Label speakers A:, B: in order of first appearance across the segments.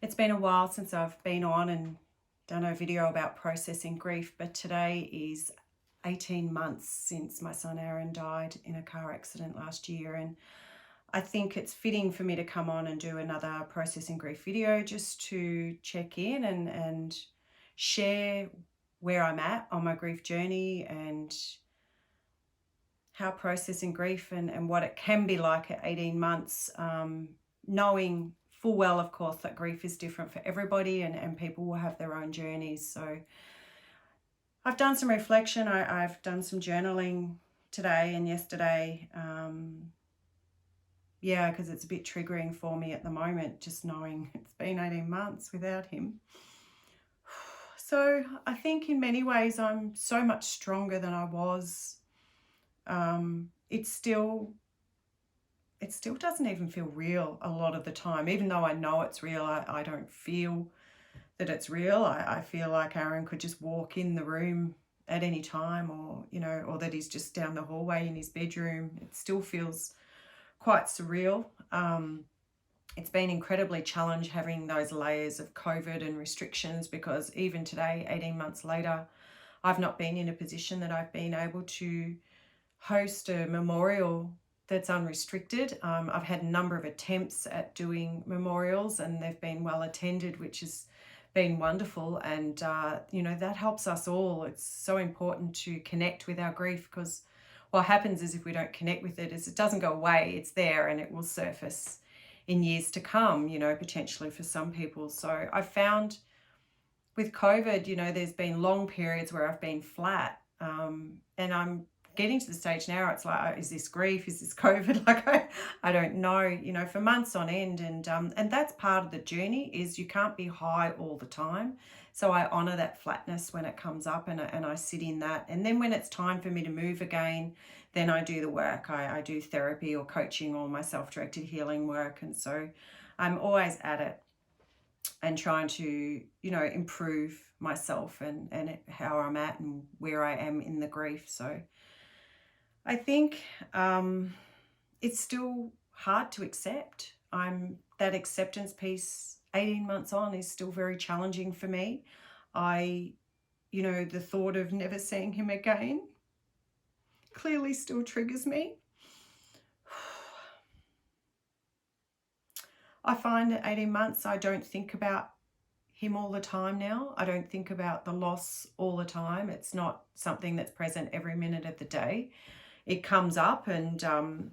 A: It's been a while since I've been on and done a video about processing grief, but today is 18 months since my son Aaron died in a car accident last year. And I think it's fitting for me to come on and do another processing grief video just to check in and share where I'm at on my grief journey and how processing grief and what it can be like at 18 months, knowing full well, of course, that grief is different for everybody and people will have their own journeys. So I've done some reflection. I've done some journaling today and yesterday. Yeah, because it's a bit triggering for me at the moment, just knowing it's been 18 months without him. So I think in many ways I'm so much stronger than I was. It still doesn't even feel real a lot of the time. Even though I know it's real, I don't feel that it's real. I feel like Aaron could just walk in the room at any time, or or that he's just down the hallway in his bedroom. It still feels quite surreal. It's been incredibly challenging having those layers of COVID and restrictions, because even today, 18 months later, I've not been in a position that I've been able to host a memorial that's unrestricted. I've had a number of attempts at doing memorials and they've been well attended, which has been wonderful. And, that helps us all. It's so important to connect with our grief, because what happens is if we don't connect with it, is it doesn't go away. It's there and it will surface in years to come, potentially for some people. So I found with COVID, there's been long periods where I've been flat, and I'm getting to the stage now, it's like, is this grief? Is this COVID? Like, I don't know, for months on end. And that's part of the journey, is you can't be high all the time. So I honor that flatness when it comes up, and I sit in that. And then when it's time for me to move again, then I do the work. I do therapy or coaching or my self-directed healing work. And so I'm always at it and trying to, improve myself and how I'm at and where I am in the grief. So I think it's still hard to accept. That acceptance piece 18 months on is still very challenging for me. The thought of never seeing him again clearly still triggers me. I find at 18 months, I don't think about him all the time now. I don't think about the loss all the time. It's not something that's present every minute of the day. It comes up, and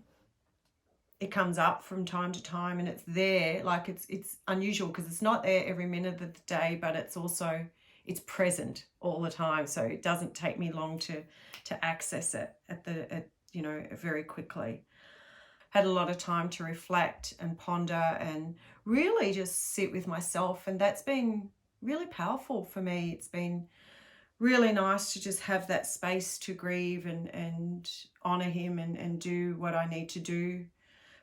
A: it comes up from time to time, and it's there. Like, it's unusual because it's not there every minute of the day, but it's present all the time. So it doesn't take me long to access it very quickly. Had a lot of time to reflect and ponder and really just sit with myself, and that's been really powerful for me. It's been really nice to just have that space to grieve and honor him and do what I need to do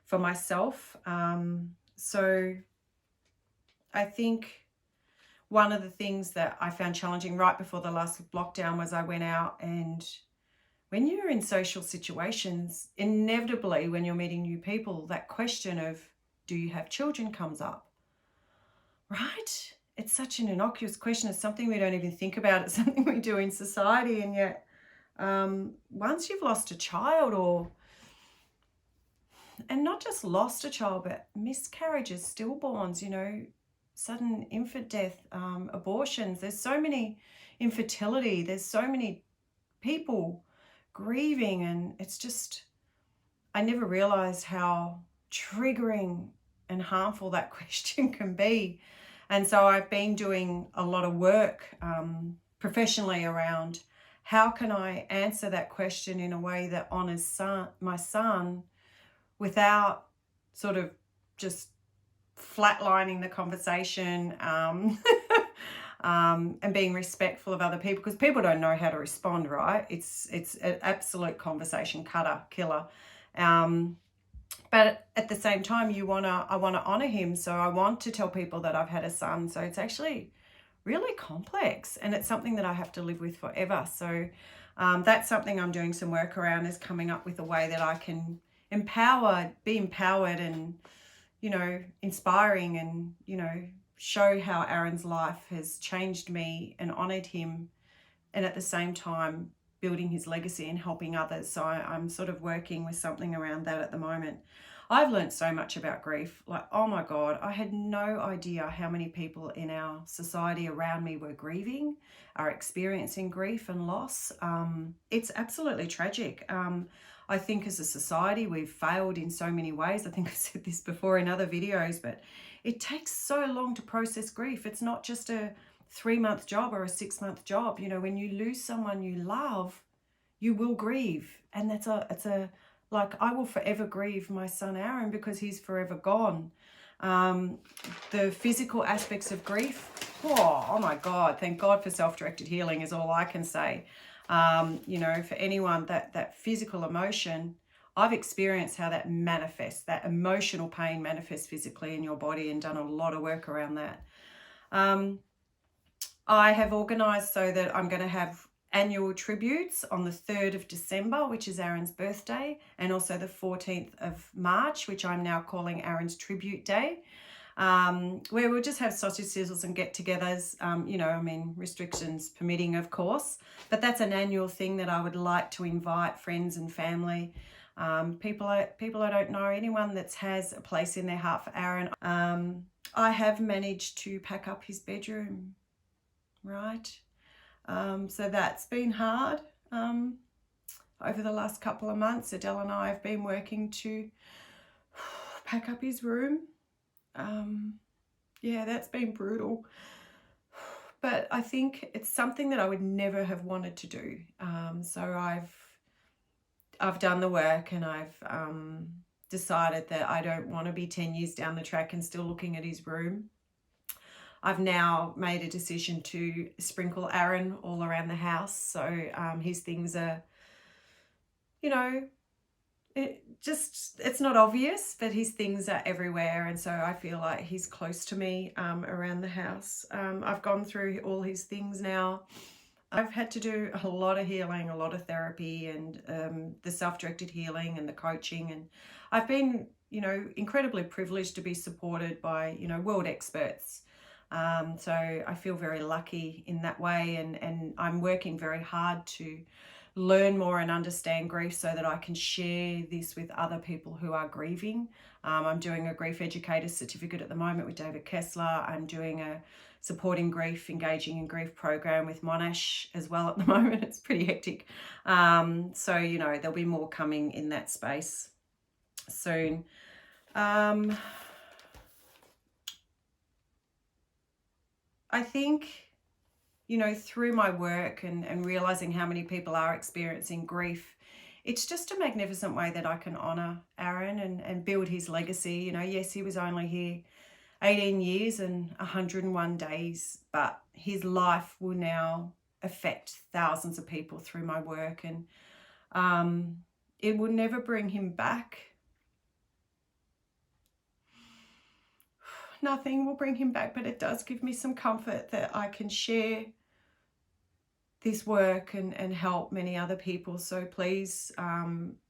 A: for myself. So I think one of the things that I found challenging right before the last lockdown was I went out, and when you're in social situations, inevitably when you're meeting new people, that question of, do you have children, comes up, right? It's such an innocuous question. It's something we don't even think about. It's something we do in society. And yet, once you've lost a child, and not just lost a child, but miscarriages, stillborns, sudden infant death, abortions, there's so many, infertility, there's so many people grieving, and it's just, I never realized how triggering and harmful that question can be. And so I've been doing a lot of work professionally around how can I answer that question in a way that honors my son without sort of just flatlining the conversation, and being respectful of other people, because people don't know how to respond, right? It's an absolute conversation killer. But at the same time, I want to honor him. So I want to tell people that I've had a son. So it's actually really complex, and it's something that I have to live with forever. So that's something I'm doing some work around, is coming up with a way that I can be empowered and, inspiring and, show how Aaron's life has changed me and honoured him, and at the same time building his legacy and helping others. So I'm sort of working with something around that at the moment. I've learned so much about grief. Like, oh my God, I had no idea how many people in our society around me were grieving, are experiencing grief and loss. It's absolutely tragic. I think as a society, we've failed in so many ways. I think I've said this before in other videos, but it takes so long to process grief. It's not just a 3-month job or a 6-month job. You know, when you lose someone you love, you will grieve. And it's a like, I will forever grieve my son Aaron because he's forever gone. The physical aspects of grief, oh my God, thank God for self-directed healing is all I can say. You know, for anyone, that physical emotion, I've experienced how that manifests, that emotional pain manifests physically in your body, and done a lot of work around that. I have organised so that I'm going to have annual tributes on the 3rd of December, which is Aaron's birthday, and also the 14th of March, which I'm now calling Aaron's Tribute Day, where we'll just have sausage sizzles and get-togethers, you know, I mean, restrictions permitting, of course, but that's an annual thing that I would like to invite friends and family, people I don't know, anyone that has a place in their heart for Aaron. I have managed to pack up his bedroom, right? So that's been hard. Over the last couple of months, Adele and I have been working to pack up his room. Yeah, that's been brutal. But I think it's something that I would never have wanted to do. So I've done the work, and I've decided that I don't want to be 10 years down the track and still looking at his room. I've now made a decision to sprinkle Aaron all around the house. So his things are, you know, it's not obvious, but his things are everywhere. And so I feel like he's close to me around the house. I've gone through all his things now. I've had to do a lot of healing, a lot of therapy, and the self-directed healing and the coaching. And I've been, you know, incredibly privileged to be supported by, you know, world experts. So I feel very lucky in that way, and I'm working very hard to learn more and understand grief so that I can share this with other people who are grieving. I'm doing a grief educator certificate at the moment with David Kessler. I'm doing a supporting grief, engaging in grief program with Monash as well at the moment. It's pretty hectic. So, you know, there'll be more coming in that space soon. I think, you know, through my work and realizing how many people are experiencing grief, it's just a magnificent way that I can honor Aaron and build his legacy. You know, yes, he was only here 18 years and 101 days, but his life will now affect thousands of people through my work, and it will never bring him back. Nothing will bring him back, but it does give me some comfort that I can share this work and help many other people. So please,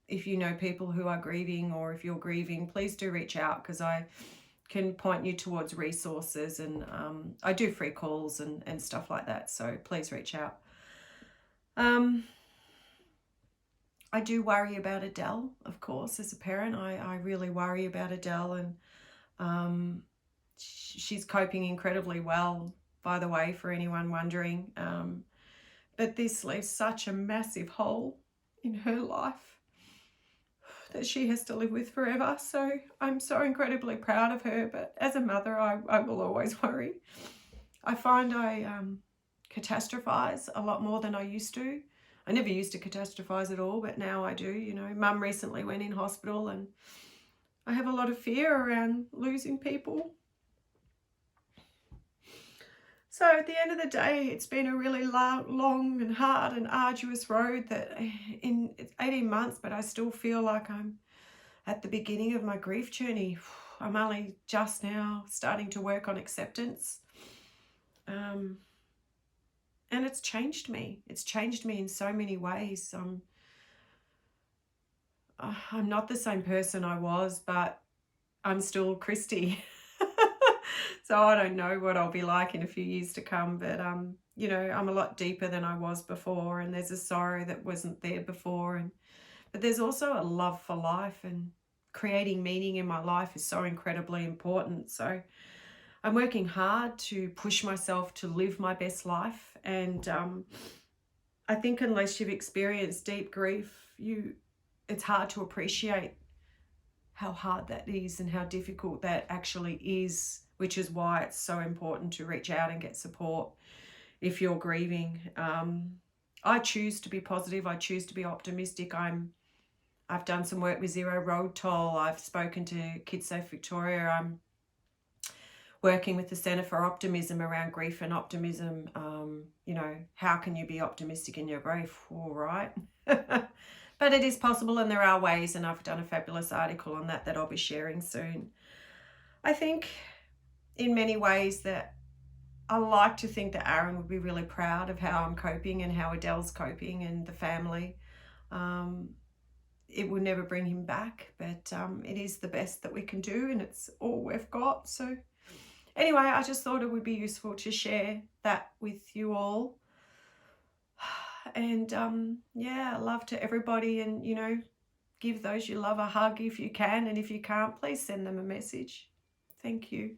A: if you know people who are grieving, or if you're grieving, please do reach out, because I can point you towards resources, and I do free calls and stuff like that. So please reach out. I do worry about Adele, of course, as a parent. I really worry about Adele, and she's coping incredibly well, by the way, for anyone wondering. But this leaves such a massive hole in her life that she has to live with forever. So I'm so incredibly proud of her, but as a mother, I will always worry. I find I catastrophize a lot more than I used to. I never used to catastrophize at all, but now I do. You know, Mum recently went in hospital, and I have a lot of fear around losing people. So at the end of the day, it's been a really long and hard and arduous road that in 18 months, but I still feel like I'm at the beginning of my grief journey. I'm only just now starting to work on acceptance. And it's changed me. It's changed me in so many ways. I'm not the same person I was, but I'm still Christy. So I don't know what I'll be like in a few years to come, but you know, I'm a lot deeper than I was before, and there's a sorrow that wasn't there before, and but there's also a love for life, and creating meaning in my life is so incredibly important. So I'm working hard to push myself to live my best life, and I think unless you've experienced deep grief, it's hard to appreciate how hard that is and how difficult that actually is, which is why it's so important to reach out and get support if you're grieving. I choose to be positive. I choose to be optimistic. I've done some work with Zero Road Toll. I've spoken to Kids Safe Victoria. I'm working with the Centre for Optimism around grief and optimism. You know, how can you be optimistic in your grief? All right. But it is possible, and there are ways, and I've done a fabulous article on that I'll be sharing soon. I think in many ways that I like to think that Aaron would be really proud of how I'm coping and how Adele's coping and the family. It will never bring him back, but it is the best that we can do, and it's all we've got. So anyway, I just thought it would be useful to share that with you all. And yeah, love to everybody, and you know, give those you love a hug if you can, and if you can't, please send them a message. Thank you.